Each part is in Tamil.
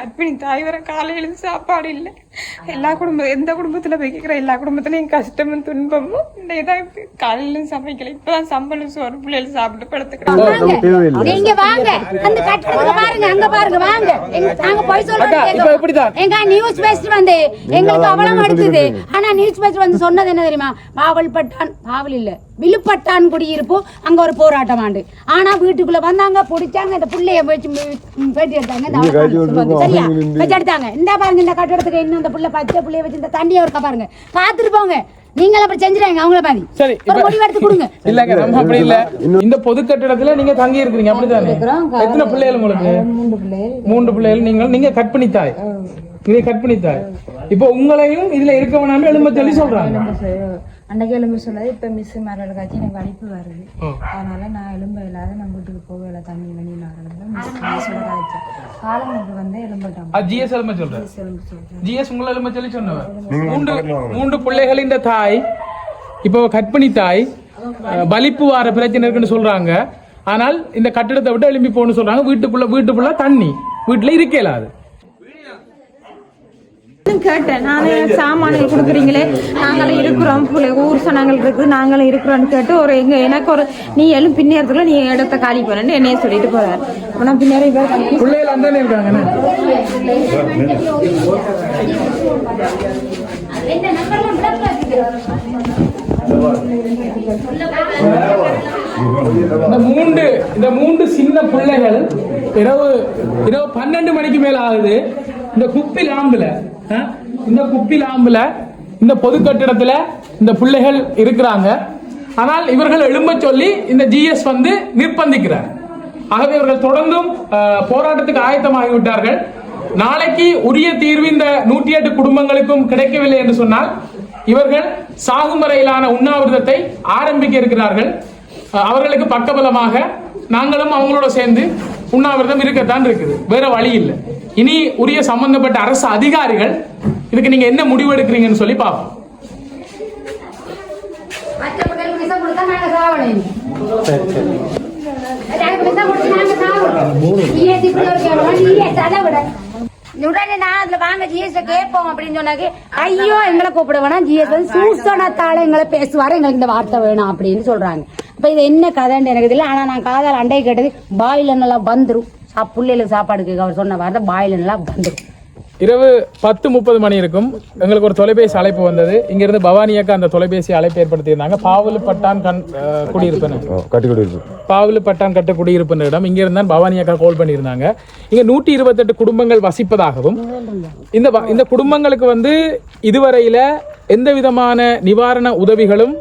கற்பிணி தாய் வர காலையில சாப்பாடு இல்லை. எல்லா குடும்பம் எந்த குடும்பத்துல வைக்கிற எல்லா குடும்பத்திலையும் கஷ்டமும் துன்பமும் இந்த இதான் காலையில சமைக்கல. இப்பதான் சம்பளம் சோறு பிள்ளைகள் சாப்பிட்டு படுத்துக்கிறாங்க. நீங்க வாங்க அந்த கட்டடத்துல பாருங்க, அங்க பாருங்க வாங்க. நாங்க போய் சொல்றோம். எங்க நியூஸ் பேஸ்ட் வந்து எங்களுக்கு அவலம் அடுத்தது. ஆனா நியூஸ் பேஸ்ட் வந்து சொன்னது என்ன தெரியுமா? பாவல் இல்ல விழுப்பட்டான் குடியிருப்பு அங்க ஒரு போராட்டம் ஆண்டு. ஆனா வீட்டுக்குள்ள வந்தாங்க, பிடிச்சாங்க, இந்த புள்ளைய வச்சு பேட்டி எடுத்தாங்க. சரியா வச்சு எடுத்தாங்க. இந்த பாருங்க இந்த கட்டடத்துக்கு இன்னும் இந்த புள்ள பச்சை புள்ளைய வச்சு இந்த தண்ணியை இருக்கா பாருங்க, பாத்துட்டு போங்க. நீங்க அப்படி செஞ்சுறாங்க அவங்கள மாதிரி. சரி ஒரு முடிவு எடுத்து கொடுங்க. இல்லங்க நம்ம அப்படி இல்ல. இந்த பொது கட்டடத்துல நீங்க தங்கி இருக்கீங்க அப்படிதானே? எத்தனை பிள்ளைகள் உங்களுக்கு? 3 பிள்ளைகள். நீங்க கற்பிணித்தாய். நீங்க கற்பிணித்தாய். இப்போ உங்களையும் இதுல இருக்க வேணாம்னு எலும்ப சொல்லி சொல்றாங்க. அன்னைக்கு எலும்பு சொன்னது இப்ப மிஸ் மேல காட்சி எனக்கு அழைப்பு வருது. அதனால நான் எலும்ப இல்லாத நம்ம வீட்டுக்கு போகல தண்ணி மணி மிஸ்ஸோட காய்ச்சல் காலங்களுக்கு வந்து எலும்பட்டாங்க. ஜிஎஸ் எலும்ப சொல்றேன். ஜிஎஸ் உங்களை எலும்ப சொல்லி சொன்னவர் 3 பிள்ளைகளின் தாய். இப்போ கற்பிணி தாய் வலிப்பு வார பிரச்சனை இருக்குன்னு சொல்றாங்க. ஆனால் இந்த கட்டிடத்தை விட்டு எழும்பி போகணும்னு சொல்றாங்க. வீட்டுக்குள்ள தண்ணி வீட்டுல இருக்கலாது. கேட்டேன் நானே, சாமான்கள் கொடுக்குறீங்களே நாங்களும் இருக்கிறோம், ஊர் சனங்கள் இருக்குது நாங்களும் இருக்கிறோம்னு கேட்டு ஒரு எனக்கு ஒரு நீ எல்லாம் பின்னேறதுக்குள்ள நீ இடத்த காலி பண்ணு என்னைய சொல்லிட்டு போறாரு. ஆனா பின்னேற பிள்ளைகள் அந்தானே இருக்காங்க. இந்த மூன்று சின்ன பிள்ளைகள் இரவு 12 மணிக்கு மேல ஆகுது. இந்த குப்பி லாம்புல இந்த பொது கட்டிடத்துல இந்த பிள்ளைகள் இருக்கிறாங்க. ஆனால் இவர்கள் எழும்ப சொல்லி இந்த ஜிஎஸ் வந்து நிர்பந்திக்கிறார். ஆகவே இவர்கள் தொடர்ந்தும் போராட்டத்துக்கு ஆயத்தமாகிவிட்டார்கள். நாளைக்கு உரிய தீர்வு இந்த 108 குடும்பங்களுக்கும் கிடைக்கவில்லை என்று சொன்னால் இவர்கள் சாகும் வரையிலான உண்ணாவிரதத்தை ஆரம்பிக்க இருக்கிறார்கள். அவர்களுக்கு பக்கபலமாக நாங்களும் அவங்களோட சேர்ந்து உண்ணாவிரதம் இருக்கத்தான் இருக்குது. வேற வழி இல்லை. இனி உரிய சம்பந்தப்பட்ட அரசு அதிகாரிகள் இதுக்கு நீங்க என்ன முடிவு எடுக்கிறீங்கன்னு சொல்லி பார்ப்போம். உடனே நான் அதுல வாங்க ஜிஎஸ் கேட்போம் அப்படின்னு சொன்னாங்க. ஐயோ எங்களை கூப்பிட வேணாம், ஜிஎஸ் வந்து சூசனத்தால எங்களை பேசுவாரு, எங்களுக்கு இந்த வார்த்தை வேணும் அப்படின்னு சொல்றாங்க. அப்ப இது என்ன கதைன்னு எனக்கு தெரியல. ஆனா நான் காதால் அண்டை கேட்டது பாயில நல்லா வந்துரும் பிள்ளைகளுக்கு சாப்பாடுக்கு அவர் சொன்ன வார்த்தை பாயில நல்லா வந்துரும். இரவு 10:30 மணி இருக்கும். எங்களுக்கு ஒரு தொலைபேசி அழைப்பு வந்தது. இங்கிருந்து பவானியாக்கா அந்த தொலைபேசி அழைப்பு ஏற்படுத்தியிருந்தாங்க. பாவலுப்பட்டான் கட்டு குடியிருப்பினரிடம் இங்க இருந்தான் பவானியாக்கா கால் பண்ணியிருந்தாங்க. இங்க 128 குடும்பங்கள் வசிப்பதாகவும் இந்த குடும்பங்களுக்கு வந்து இதுவரையில எந்த விதமான நிவாரண உதவிகளும்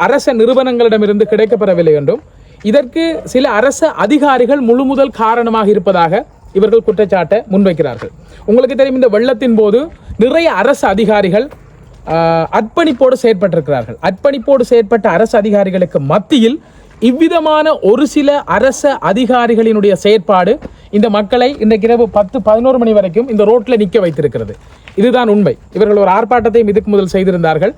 அரச நிறுவனங்களிடமிருந்து கிடைக்கப்பெறவில்லை என்றும் இதற்கு சில அரச அதிகாரிகள் முழுமுதல் காரணமாக இருப்பதாக இவர்கள் குற்றச்சாட்டை முன்வைக்கிறார்கள். உங்களுக்கு தெரியும், இந்த வெள்ளத்தின் போது நிறைய அரசு அதிகாரிகள் அர்ப்பணிப்போடு செயற்பட்டிருக்கிறார்கள். அர்ப்பணிப்போடு செயற்பட்ட அரசு அதிகாரிகளுக்கு மத்தியில் இவ்விதமான ஒரு சில அரச அதிகாரிகளினுடைய செயற்பாடு இந்த மக்களை இன்றைக்கு இரவு 10-11 மணி வரைக்கும் இந்த ரோட்ல நிற்க வைத்திருக்கிறது. இதுதான் உண்மை. இவர்கள் ஒரு ஆர்ப்பாட்டத்தையும் இதுக்கு முதல் செய்திருந்தார்கள்.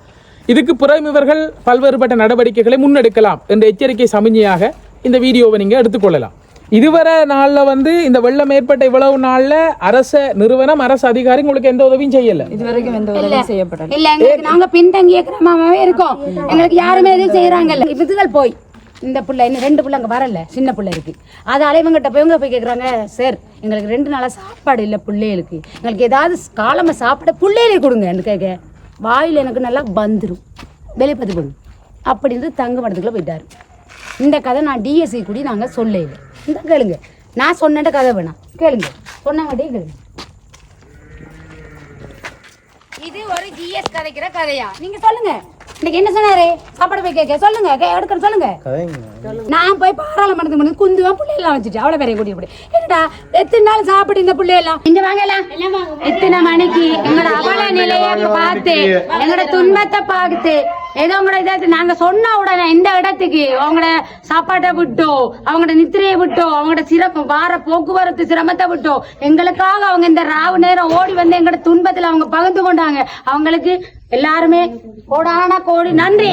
இதுக்கு பிறகு இவர்கள் பல்வேறுபட்ட நடவடிக்கைகளை முன்னெடுக்கலாம் என்ற எச்சரிக்கை சமிஞ்ஞையாக இந்த வீடியோவை நீங்க எடுத்துக்கொள்ளலாம். இதுவரை நாள்ல வந்து இந்த வெள்ளம் ஏற்பட்ட இவ்வளவு நாள்ல அரச நிறுவனம் அரசு அதிகாரி உங்களுக்கு எந்த உதவியும் செய்யல. இதுவரைக்கும் எந்த உதவியும் செய்யப்படல. இல்ல நாங்க பின்தங்கிய கிராமமாவே இருக்கோம். எங்களுக்கு யாருமே எதுவும் செய்யறாங்கல்ல. இதுகள் போய் இந்த பிள்ளை இன்னும் 2 பிள்ளை அங்க வரல, சின்ன பிள்ளை இருக்கு. அதால இவங்கிட்ட போய் கேக்குறாங்க, சார் எங்களுக்கு 2 நாளா சாப்பாடு இல்ல பிள்ளைகளுக்கு, எங்களுக்கு ஏதாவது காலமா சாப்பிட பிள்ளைகளுக்கு கொடுங்க கேட்க வாயில் எனக்கு நல்லா வந்துடும் வெளிப்பதி கொடுங்க அப்படின்னு தங்க மடத்துக்குள்ள போயிட்டாரு. இந்த கதை நான் டிஎஸ்சி கூடி நாங்கள் சொல்லல. இந்த கேளுங்க, நான் சொன்ன கதை வேணாம் கேளுங்க, சொன்னாங்கட்டே கேளுங்க. இது ஒரு ஜிஎஸ் கதைக்கிற கதையா? நீங்க சொல்லுங்க. இன்னைக்கு என்ன சொன்னாரு? சாப்பாடு போய் கேட்க சொல்லுங்க, எடுக்க சொல்லுங்க. நான் போய் பாராளுமன்றத்துக்கு முன்னாடி குந்துவா பிள்ளையெல்லாம் வச்சுட்டு அவ்வளவு பேரையும் கூட்டிட்டு போய் என்னடா எத்தனை நாள் சாப்பிட்டு இந்த பிள்ளையெல்லாம் இங்க வாங்கலாம். எத்தனை மணிக்கு எங்களோட அவல நிலையை பார்த்து எங்களோட துன்பத்தை பார்த்து ஏதோ உங்களோட இதை நாங்க சொன்ன உடனே இந்த இடத்துக்கு அவங்களோட சாப்பாட்டை விட்டோ, அவங்களோட நித்திரையை விட்டோ, அவங்களோட சிரமம் வார போக்குவரத்து சிரமத்தை விட்டோ எங்களுக்காக அவங்க இந்த ராவு நேரம் ஓடி வந்து எங்களோட துன்பத்துல அவங்க பகிர்ந்து கொண்டாங்க. அவங்களுக்கு எல்லாருமே கோடான கோடி நன்றி.